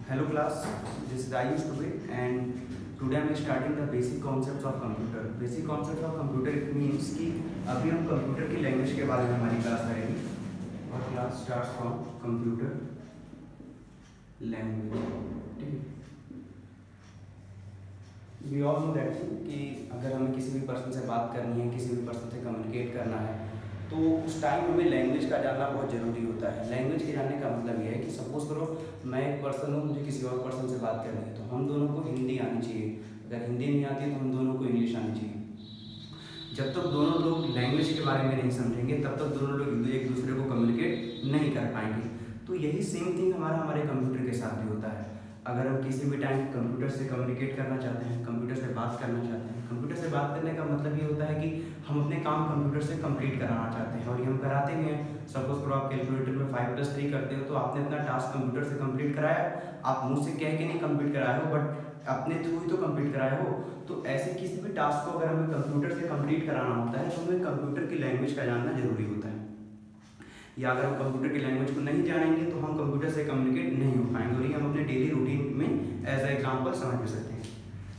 Hello class, this is Ayush Dubey and today I am starting the basic concepts of computer. Basic concepts of computer it means कि अभी हम computer की language के बारे में हमारी क्लास करेंगे और class starts from computer language. ठीक है. वी ऑल नो दैट कि अगर हमें किसी भी पर्सन से बात करनी है, किसी भी पर्सन से कम्युनिकेट करना है, तो उस टाइम हमें लैंग्वेज का जानना बहुत ज़रूरी होता है. लैंग्वेज के जानने का मतलब ये है कि सपोज करो मैं एक पर्सन हूँ, मुझे किसी और पर्सन से बात करनी है, तो हम दोनों को हिंदी आनी चाहिए. अगर हिंदी नहीं आती तो हम दोनों को इंग्लिश आनी चाहिए. जब तक दोनों लोग लैंग्वेज के बारे में नहीं समझेंगे तब तक दोनों लोग एक दूसरे को कम्युनिकेट नहीं कर पाएंगे. तो यही सेम थिंग हमारे कंप्यूटर के साथ भी होता है. अगर हम किसी भी टाइम कंप्यूटर से कम्युनिकेट करना चाहते हैं, कंप्यूटर से बात करना चाहते हैं, कंप्यूटर से बात करने का मतलब ये होता है कि हम अपने काम कंप्यूटर से कंप्लीट कराना चाहते हैं और ये हम कराते भी हैं. सपोज करो आप कैलकुलेटर में 5+3 करते हो तो आपने अपना टास्क कंप्यूटर से कंप्लीट कराया. आप मुंह से कह के नहीं कंप्लीट कराए हो बट अपने थ्रू ही तो कंप्लीट कराए हो. तो ऐसे किसी भी टास्क को अगर हमें कंप्यूटर से कंप्लीट कराना होता है तो हमें कंप्यूटर की लैंग्वेज का जानना जरूरी होता है. या अगर हम कंप्यूटर की लैंग्वेज को नहीं जानेंगे तो हम कंप्यूटर से कम्युनिकेट नहीं हो पाएंगे और ये हम अपने डेली रूटीन में एज ए एग्जांपल समझ भी सकते हैं.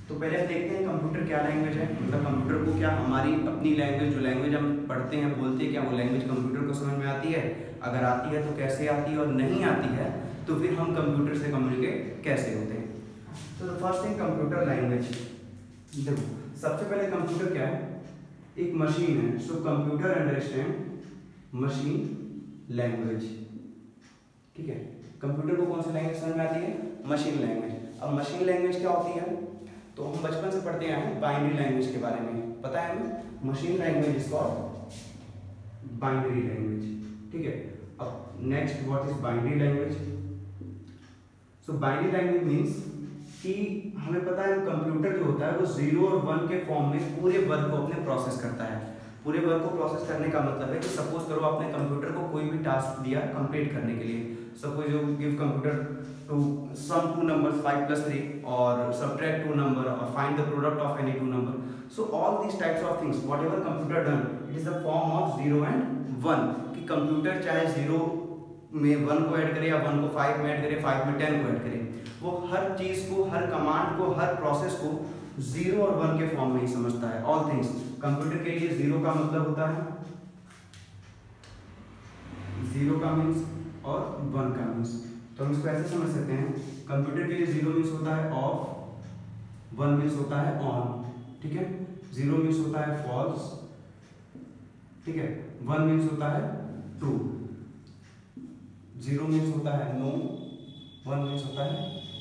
तो पहले हम देखते हैं कंप्यूटर क्या लैंग्वेज है. मतलब कंप्यूटर को क्या हमारी अपनी लैंग्वेज, जो लैंग्वेज हम पढ़ते हैं बोलते हैं, क्या वो लैंग्वेज कंप्यूटर को समझ में आती है? अगर आती है तो कैसे आती है, और नहीं आती है तो फिर हम कंप्यूटर से कम्युनिकेट कैसे होते हैं. तो फर्स्ट थिंग कंप्यूटर लैंग्वेज. देखो सबसे पहले कंप्यूटर क्या है? एक मशीन है. So computer understand machine language. ठीक है. कंप्यूटर को कौन सी लैंग्वेज समझ में आती है? Machine language. अब मशीन लैंग्वेज क्या होती है? तो हम बचपन से पढ़ते आए हैं बाइनरी लैंग्वेज के बारे में. पता है हमें machine language is called binary language. ठीक है. अब next what is binary language? So binary language means कि हमें पता है कंप्यूटर जो होता है वो 0 और 1 के फॉर्म में पूरे वर्क को अपने प्रोसेस करता है. पूरे वर्क को प्रोसेस करने का मतलब है कि सपोज करो आपने कंप्यूटर को कोई भी टास्क दिया कंप्लीट करने के लिए. Suppose you give computer to some 2 numbers 5+3 और subtract 2 number or find the product of any 2 number. So all these types of things whatever computer done it is the form of 0 and 1. कि computer चाहे 0 में 1 को add करे या 1 को 5 में add करे, 5 में 10 को ऐड करे, वो हर चीज को, हर कमांड को, हर प्रोसेस को 0 और 1 के फॉर्म में ही समझता है. All things. कंप्यूटर के लिए 0 का मतलब होता है 0 का मीन्स और 1 का मीन्स. तो हम इसको ऐसे समझ सकते हैं. कंप्यूटर के लिए 0 मीन्स होता है ऑफ, 1 मीन्स होता है ऑन. ठीक है. 0 मीन्स होता है फॉल्स. ठीक है. 1 मीन्स होता है ट्रू. 0 मीन्स होता है नो. 1 मीन्स होता है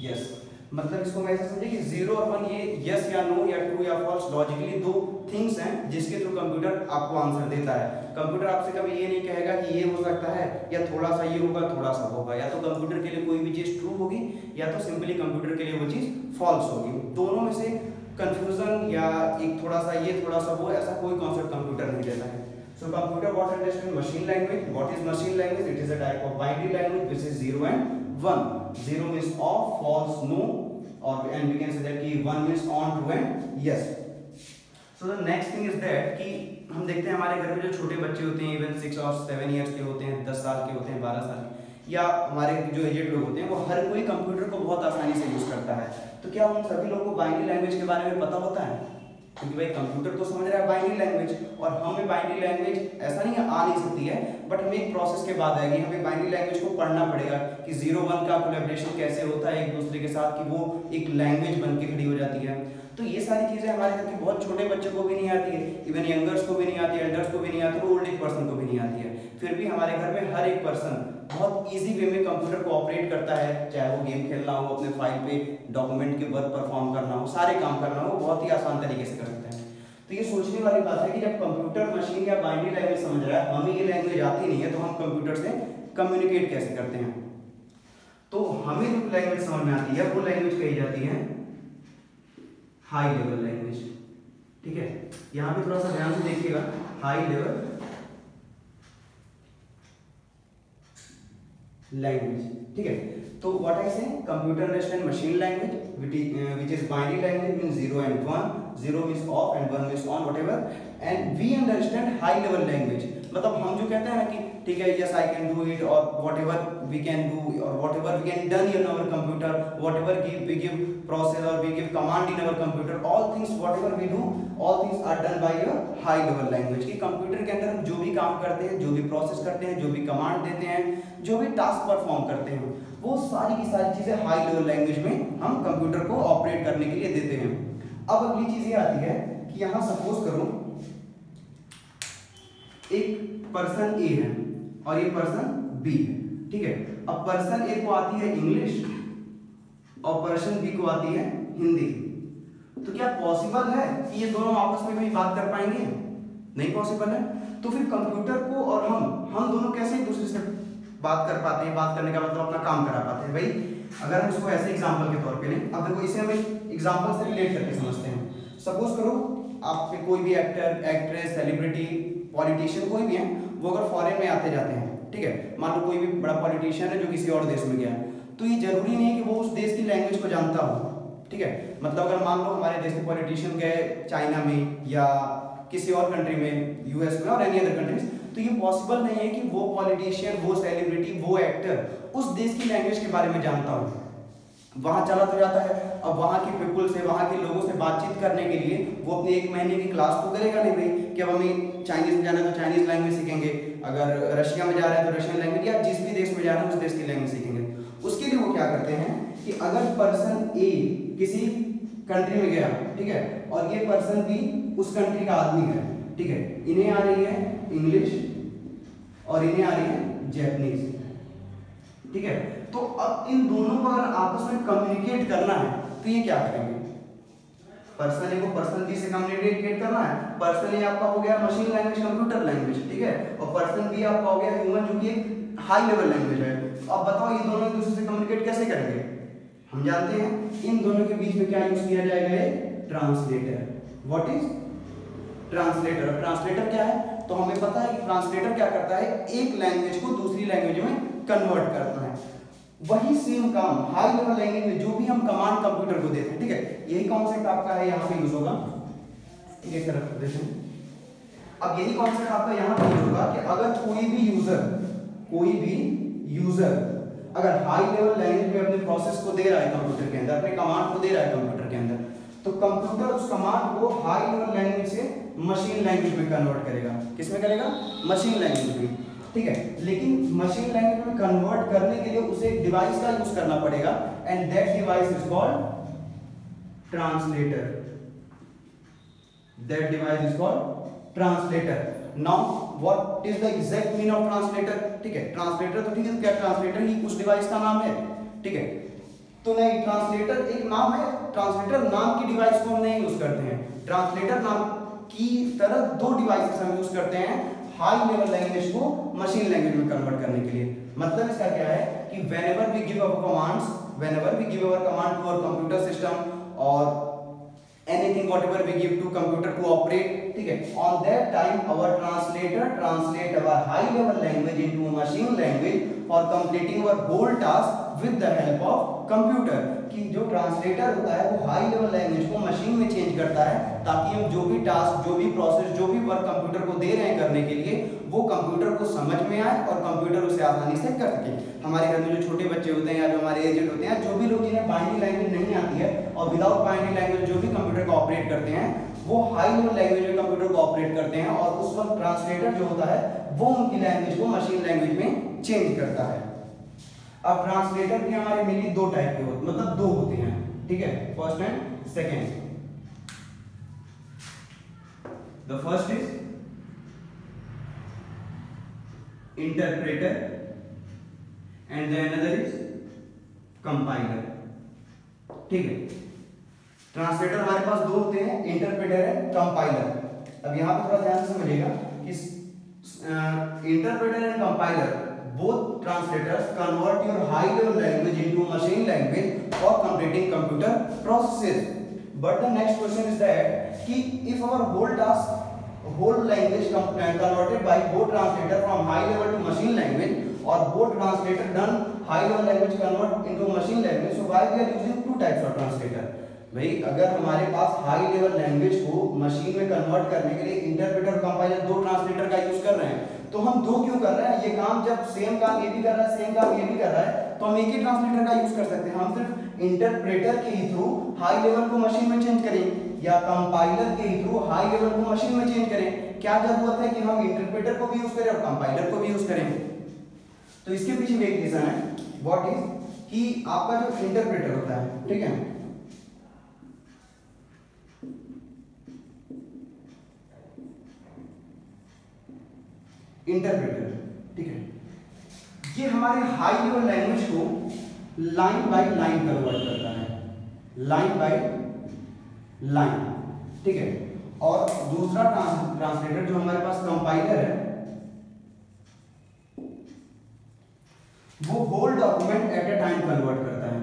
यस. मतलब इसको मैं ऐसा समझे कि 0 और 1 ये यस या नो या ट्रू या फॉल्स लॉजिकली दो थिंग्स हैं जिसके थ्रू कंप्यूटर आपको आंसर देता है. कंप्यूटर आपसे कभी ये नहीं कहेगा कि ये हो सकता है या थोड़ा सा ये होगा, थोड़ा सा होगा. या तो कंप्यूटर के लिए कोई भी चीज ट्रू होगी या तो सिंपली कंप्यूटर के लिए वो चीज फॉल्स होगी. दोनों में से कंफ्यूजन या एक थोड़ा सा ये थोड़ा सा वो, ऐसा कोई कॉन्सेप्ट कंप्यूटर नहीं देता है. So computer what understand machine language. What is machine language? It is a type of binary language which is 0 and 1. 0 means off, false, no, or and we can say that कि 1 means on, true and yes. So the next thing is that कि हम देखते हैं हमारे घर में जो छोटे बच्चे होते हैं, इवन 6 और 7 years के होते हैं, 10 साल के होते हैं, 12 साल के, या हमारे जो एजेड लोग होते हैं, वो हर कोई कंप्यूटर को बहुत आसानी से यूज करता है. तो क्या उन सभी लोगों को बाइनरी लैंग्वेज के बारे में पता होता है? क्योंकि भाई कंप्यूटर तो समझ रहा है बाइनरी लैंग्वेज और हमें बाइनरी लैंग्वेज ऐसा नहीं आ नहीं सकती है, बट हमें एक प्रोसेस के बाद आएगी. हमें बाइनरी लैंग्वेज को पढ़ना पड़ेगा कि 0-1 का कोलैबोरेशन कैसे होता है एक दूसरे के साथ, कि वो एक लैंग्वेज बन के खड़ी हो जाती है. तो ये सारी चीजें हमारे घर के बहुत छोटे बच्चों को भी नहीं आती है, इवन यंगर्स को भी नहीं आती है, एल्डर्स को भी नहीं आती है, ओल्ड एज पर्सन को भी नहीं आती है. फिर भी हमारे घर में हर एक पर्सन बहुत इजी वे में कंप्यूटर को ऑपरेट करता है. चाहे वो गेम खेलना हो, अपने फाइल पे डॉक्यूमेंट के वर्क परफॉर्म करना हो, सारे काम करना हो, बहुत ही आसान तरीके से कर सकते हैं. तो ये सोचने वाली बात है कि जब कंप्यूटर मशीन या बाइनरी लैंग्वेज समझ रहा है, हमें ये लैंग्वेज आती नहीं है, तो हम कंप्यूटर से कम्युनिकेट कैसे करते हैं? तो हमें जो लैंग्वेज समझ में आती है वो लैंग्वेज कही जाती है हाई लेवल लैंग्वेज. ठीक है. यहां पे थोड़ा सा ध्यान से देखिएगा. High level language. ठीक है. तो व्हाट आई से computer understand machine language which is binary language means 0 and 1. 0 means off and 1 means on, whatever. And we understand high level language. मतलब हम जो कहते हैं ना कि ठीक है, yes I can do it, और व्हाटएवर वी कैन डू और whatever we can done in our computer, whatever we give process और we give command in our computer, all things whatever we do, all things are done by your high level language. कि computer के अंदर हम जो भी काम करते हैं, जो भी प्रोसेस करते हैं, जो भी कमांड देते हैं, जो भी टास्क परफॉर्म करते हैं, वो सारी की सारी चीजें हाई लेवल लैंग्वेज में हम कंप्यूटर को ऑपरेट करने के लिए देते हैं। अब अगली चीज ये आती है कि यहां सपोज करो एक पर्सन ए है और ये पर्सन बी है, ठीक है। अब पर्सन ए को आती है इंग्लिश और पर्सन बी को आती है हिंदी, तो क्या पॉसिबल है कि ये दोनों आपस में भी बात कर पाएंगे? नहीं पॉसिबल है। तो फिर कंप्यूटर को और हम दोनों कैसे एक दूसरे से बात कर पाते हैं? बात करने का मतलब अपना काम करा पाते हैं। भाई अगर हम इसको ऐसे एग्जांपल के तौर पे लें, अब देखो इसे हम एग्जांपल से रिलेट करके समझते हैं। सपोज करो आप कोई भी एक्टर, एक्ट्रेस, सेलिब्रिटी, पॉलिटिशियन कोई भी है, वो अगर फॉरेन में आते जाते हैं, ठीक है, मान लो कोई भी बड़ा पॉलिटिशियन है जो किसी और देश में गया, तो ये जरूरी नहीं है कि वो उस देश की लैंग्वेज को जानता हो, ठीक है। मतलब अगर मान लो हमारे देश के पॉलिटिशियन गए चाइना में या किसी और कंट्री में, यूएस में और एनी अदर कंट्रीज, तो ये पॉसिबल नहीं है कि वो पॉलिटिशियन, वो सेलिब्रिटी, वो एक्टर उस देश की लैंग्वेज के बारे में जानता हो। वहां चला तो जाता है, अब वहां के पीपल से, वहां के लोगों से बातचीत करने के लिए वो अपने 1 महीने की क्लास तो करेगा नहीं भाई कि अब हमें चाइनीज में जाना है तो चाइनीज लैंग्वेज सीखेंगे, अगर रशिया में जा रहे हैं तो रशियन लैंग्वेज, या जिस भी देश में जा रहे हैं उस देश की लैंग्वेज सीखेंगे। उसके लिए वो क्या करते हैं कि अगर पर्सन ए किसी कंट्री में गया, ठीक है, और ये पर्सन बी उस कंट्री का आदमी है, ठीक है, इन्हें आ रही है इंग्लिश और इन्हें आ रही है जैपनीज, ठीक है। तो अब इन दोनों को अगर आपस में कम्युनिकेट करना है तो ये क्या करेंगे? पर्सन ए को पर्सन बी से कम्युनिकेट करना है। पर्सन ए आपका हो गया मशीन लैंग्वेज, कंप्यूटर लैंग्वेज, ठीक है, और पर्सन बी आपका हो गया ह्यूमन, जो कि हाई लेवल लैंग्वेज है। अब बताओ ये दोनों एक दूसरे से कम्युनिकेट कैसे करेंगे? हम जानते हैं इन दोनों के बीच में क्या यूज किया जाएगा? Translator. What is translator? Translator क्या है? तो हमें पता है कि ट्रांसलेटर क्या करता है, एक लैंग्वेज को दूसरी लैंग्वेज में कन्वर्ट करता है। वही सेम काम हाई लेवल लैंग्वेज में जो भी हम कमांड कंप्यूटर को देते हैं, ठीक है, यही कॉन्सेप्ट आपका है यहाँ पे यूज होगा, ठीक है, कर देते हैं। अब यही कॉन्सेप्ट आपका यहाँ पे यूज होगा कि अगर कोई भी यूजर अगर हाई लेवल लैंग्वेज में अपने प्रोसेस को दे रहा है कंप्यूटर के अंदर, अपने कमांड को दे रहा है कंप्यूटर के अंदर, तो कंप्यूटर उस कमांड को हाई लेवल लैंग्वेज से मशीन लैंग्वेज में कन्वर्ट करेगा। किस में करेगा? मशीन लैंग्वेज में, ठीक है। लेकिन मशीन लैंग्वेज में कन्वर्ट करने के लिए उसे एक डिवाइस का यूज करना पड़ेगा, and that device is called translator. That device is called translator. Now what is the exact meaning of translator? ठीक है, ट्रांसलेटर तो ठीक है, क्या ट्रांसलेटर ही उस डिवाइस का नाम है? ठीक है, तो नहीं, ट्रांसलेटर एक नाम है, ट्रांसलेटर नाम की डिवाइस को हम नहीं यूज करते हैं। ट्रांसलेटर नाम की तरह दो डिवाइसेस हम यूज करते हैं हाई लेवल लैंग्वेज को मशीन लैंग्वेज में कन्वर्ट करने के लिए। मतलब इसका क्या है कि whenever we give our commands, whenever we give our command to our computer system or anything whatever we give to computer to operate, ठीक है, on that time our translator translate our high level language into a machine language for completing our whole task with the help of computer। कि जो translator होता है वो high level language को machine में change करता है ताकि हम जो भी टास्क, जो भी प्रोसेस, जो भी वर्क कंप्यूटर को दे रहे हैं करने के लिए वो कंप्यूटर को समझ में आए और कंप्यूटर उसे आसानी से कर सके। हमारे घर में जो छोटे बच्चे होते हैं या जो हमारे एजेड होते हैं, जो भी लोग जिन्हें बाइनरी लैंग्वेज नहीं आती है और विदाउट बाइनरी लैंग्वेज जो भी कंप्यूटर को ऑपरेट करते हैं, वो हाई लेवल लैंग्वेज में कंप्यूटर को ऑपरेट करते हैं और उस वक्त ट्रांसलेटर जो होता है वो उनकी लैंग्वेज को मशीन लैंग्वेज में चेंज करता है। अब ट्रांसलेटर भी हमारे मेनली दो टाइप के होते, मतलब दो होते हैं, ठीक है, first and second. The first is interpreter and the another is compiler, ठीक है। ट्रांसलेटर हमारे पास दो होते हैं, इंटरप्रेटर है, कंपाइलर। अब यहां पे थोड़ा ध्यान से समझिएगा कि interpreter and compiler both translators convert your high level language into machine language for completing computer processes, but the next question is that कि if our whole task, whole language converted by both translator from high level to machine language or both translator done high level language convert into machine language, so why we are using two types of translator? भाई अगर हमारे पास high level language को machine में convert करने के लिए interpreter और compiler दो ट्रांसलेटर का यूज कर रहे हैं, तो हम दो क्यों कर रहे हैं, ये काम जब सेम काम ये भी कर रहा है, सेम काम ये भी कर रहा है, तो हम एक ही ट्रांसलेटर का यूज कर सकते हैं। हम सिर्फ इंटरप्रेटर के ही थ्रू हाई लेवल को मशीन में चेंज करें या कंपाइलर के ही थ्रू हाई लेवल को मशीन में चेंज करें। क्या जरूरत है कि हम इंटरप्रेटर को भी यूज करें और कंपाइलर को भी यूज करें? तो इसके पीछे भी एक रीजन है, व्हाट इज कि आपका जो इंटरप्रेटर होता है, ठीक है, इंटरप्रेटर, ठीक है, ये हमारे हाई लेवल लैंग्वेज को लाइन बाय लाइन कन्वर्ट करता है, लाइन बाय लाइन, ठीक है। और दूसरा ट्रांसलेटर जो हमारे पास कंपाइलर है, वो whole document at a time convert करता है।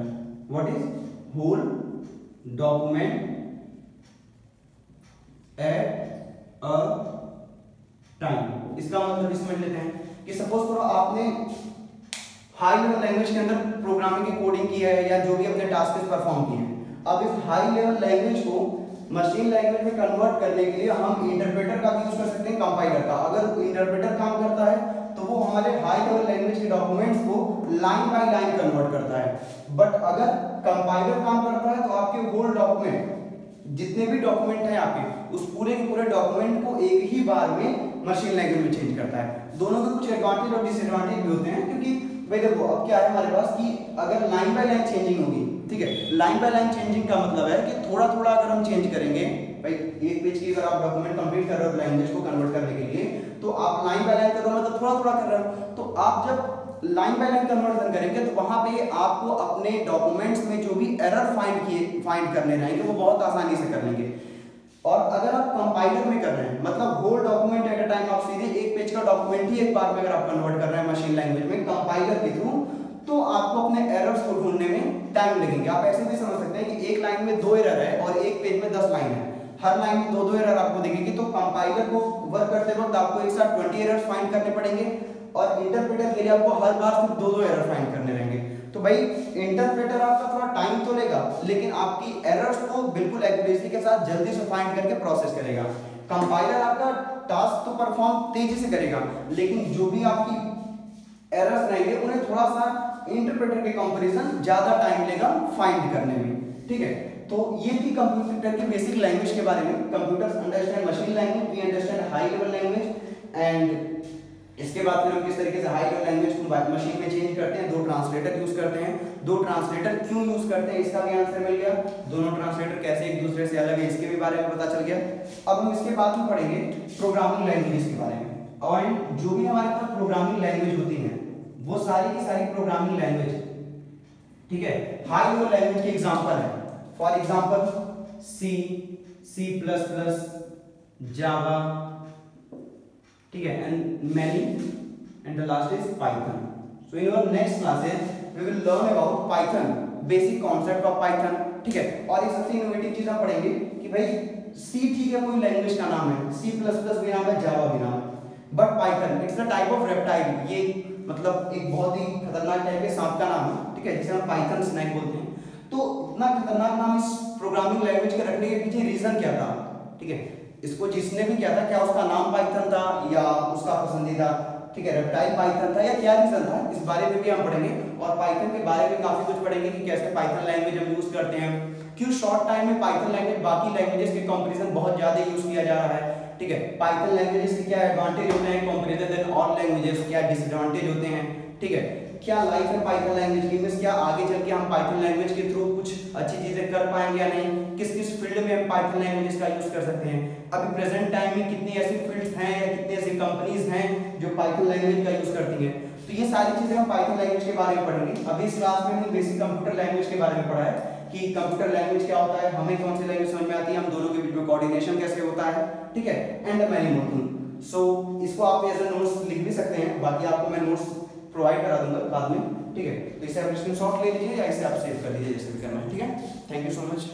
What is whole document at a time. इसका मतलब समझ लेते हैं कि सपोज करो आपने हाई लेवल लैंग्वेज के अंदर प्रोग्रामिंग की कोडिंग की है या जो भी अपने टास्क परफॉर्म किए हैं। अब इस हाई लेवल लैंग्वेज को मशीन लैंग्वेज में कन्वर्ट करने के लिए हम इंटरप्रेटर का भी यूज कर सकते हैं, कंपाइलर का। अगर इंटरप्रेटर काम करता है तो वो हमारे हाई लेवल लैंग्वेज के डॉक्यूमेंट्स को लाइन बाय लाइन कन्वर्ट करता है, बट अगर कंपाइलर काम करता है तो आपके होल डॉक्यूमेंट, जितने भी डॉक्यूमेंट हैं आपके, उस पूरे के पूरे डॉक्यूमेंट को एक ही बार में मशीन लैंग्वेज में चेंज करता है। दोनों के कुछ एडवांटेज और डिसएडवांटेज भी होते हैं, क्योंकि भाई देखो अब क्या है हमारे पास कि अगर लाइन बाय लाइन चेंजिंग होगी, ठीक है, लाइन बाय लाइन चेंजिंग का मतलब है कि थोड़ा थोड़ा अगर हम चेंज करेंगे, भाई एक पेज की अगर आप डॉक्यूमेंट कंप्लीट कर रहे हो लैंग्वेज को कन्वर्ट करने के लिए, तो आप लाइन बाय लाइन कर रहे हो मतलब थोड़ा थोड़ा कर रहे हो। तो आप जब लाइन बाय लाइन कन्वर्जन करेंगे तो वहां पे आपको अपने डॉक्यूमेंट्स में जो भी एरर फाइंड करने रहेंगे वो बहुत आसानी से कर लेंगे। और अगर आप कंपाइलर में कर रहे हैं, मतलब whole document at a time, आप सीधे एक पेज का डॉक्यूमेंट ही एक बार में अगर आप कन्वर्ट कर रहे हैं मशीन लैंग्वेज में कंपाइलर के थ्रू, तो आपको अपने एरर्स को ढूंढने में टाइम लगेंगे। आप ऐसे भी समझ सकते हैं कि एक लाइन में 2 एरर है और एक पेज में 10 लाइन है, हर लाइन में 2-2 एरर आपको दिखेगी, तो कंपाइलर को वर्क करते वक्त आपको एक साथ 20 एरर्स फाइंड करने पड़ेंगे और इंटरप्रेटर के लिए आपको हर बार सिर्फ 2-2 एरर फाइंड करने रहेंगे। तो भाई इंटरप्रेटर आपका थोड़ा टाइम तो लेगा, लेकिन आपकी एरर्स को बिल्कुल एक्यूरेसी के साथ जल्दी से फाइंड करके प्रोसेस करेगा। कंपाइलर आपका टास्क तो परफॉर्म तेजी से करेगा, लेकिन जो भी आपकी एरर्स रहेंगे उन्हें थोड़ा सा इंटरप्रेटर के कंपैरिजन ज्यादा टाइम लेगा फाइंड करने में, ठीक है। तो ये थी कंप्यूटर के बेसिक लैंग्वेज के बारे में। Computers understand machine language, we understand high level language, and इसके बाद फिर हम किस तरीके से हाई लेवल लैंग्वेज को मशीन में चेंज करते हैं। 2 ट्रांसलेटर यूज करते हैं, 2 ट्रांसलेटर क्यों यूज करते हैं इसका भी आंसर मिल गया। दोनों ट्रांसलेटर कैसे एक दूसरे से अलग है इसके भी बारे में पता चल गया। अब हम इसके बाद में पढ़ेंगे प्रोग्रामिंग लैंग्वेज के बारे में। और जो भी हमारे पास प्रोग्रामिंग लैंग्वेज होती है वो सारी की सारी प्रोग्रामिंग लैंग्वेज, ठीक है, हाई लेवल लैंग्वेज के एग्जांपल है। For example C, C++, Java, ठीक है, and many, and the last is Python. So in our next classes we will learn about Python, basic concept of Python, ठीक है। और एक सबसे इनोवेटिव चीज हम पढ़ेंगे कि भाई सी ठीक है कोई लैंग्वेज का नाम है, C++ भी नाम है, जावा भी नाम है, but Python it's a type of reptile, ये मतलब एक बहुत ही खतरनाक टाइप के सांप का नाम है, ठीक है, जिसे हम पाइथन स्नेक बोलते हैं। तो इतना खतरनाक नाम इस प्रोग्रामिंग लैंग्वेज के रखने के पीछे रीजन क्या था, ठीक है, इसको जिसने भी किया था, क्या उसका नाम पाइथन था या उसका पसंदीदा, ठीक है, रेप्टाइल पाइथन था, या क्या रीजन था, इस बारे में भी हम पढ़ेंगे। और पाइथन के बारे में काफी कुछ पढ़ेंगे कि कैसे पाइथन लैंग्वेज हम यूज करते हैं, क्यों शॉर्ट टाइम में पाइथन लैंग्वेज बाकी लैंग्वेजेस के कंपैरिजन बहुत ज्यादा यूज किया जा रहा है, ठीक है, पाइथन लैंग्वेजेस के क्या एडवांटेज होते हैं कंपैरिजन देन ऑल लैंग्वेजेस, क्या डिसएडवांटेज होते हैं, ठीक है, क्या लाइफ है पाइथन लैंग्वेज की, मींस क्या आगे चल के हम पाइथन लैंग्वेज के थ्रू कुछ अच्छी चीजें कर पाएंगे या नहीं, किस किस फील्ड में हम पाइथन लैंग्वेजेस का यूज कर सकते हैं, अभी प्रेजेंट टाइम में कितनी ऐसी फील्ड्स हैं या कितनी ऐसी कंपनीज हैं जो पाइथन लैंग्वेज का यूज करती हैं। तो ये सारी चीजें हम पाइथन लैंग्वेज के बारे में पढ़ेंगे। अभी इस क्लास में हमने बेसिक कंप्यूटर लैंग्वेज के बारे में पढ़ा है कि कंप्यूटर लैंग्वेज क्या होता है, हमें कौन सी लैंग्वेज समझ में आती है, हम दोनों के बीच में कोऑर्डिनेशन कैसे होता है, ठीक है, एंड मैनी मोर थिंग। सो इसको आप एज अ नोट्स लिख भी सकते हैं, बाकी आपको मैं नोट्स प्रोवाइड करा दूंगा बाद में, ठीक है। तो इसे आप स्क्रीनशॉट ले लीजिए या इसे आप सेव कर लीजिए, जैसे भी करना है, ठीक है। Thank you so much.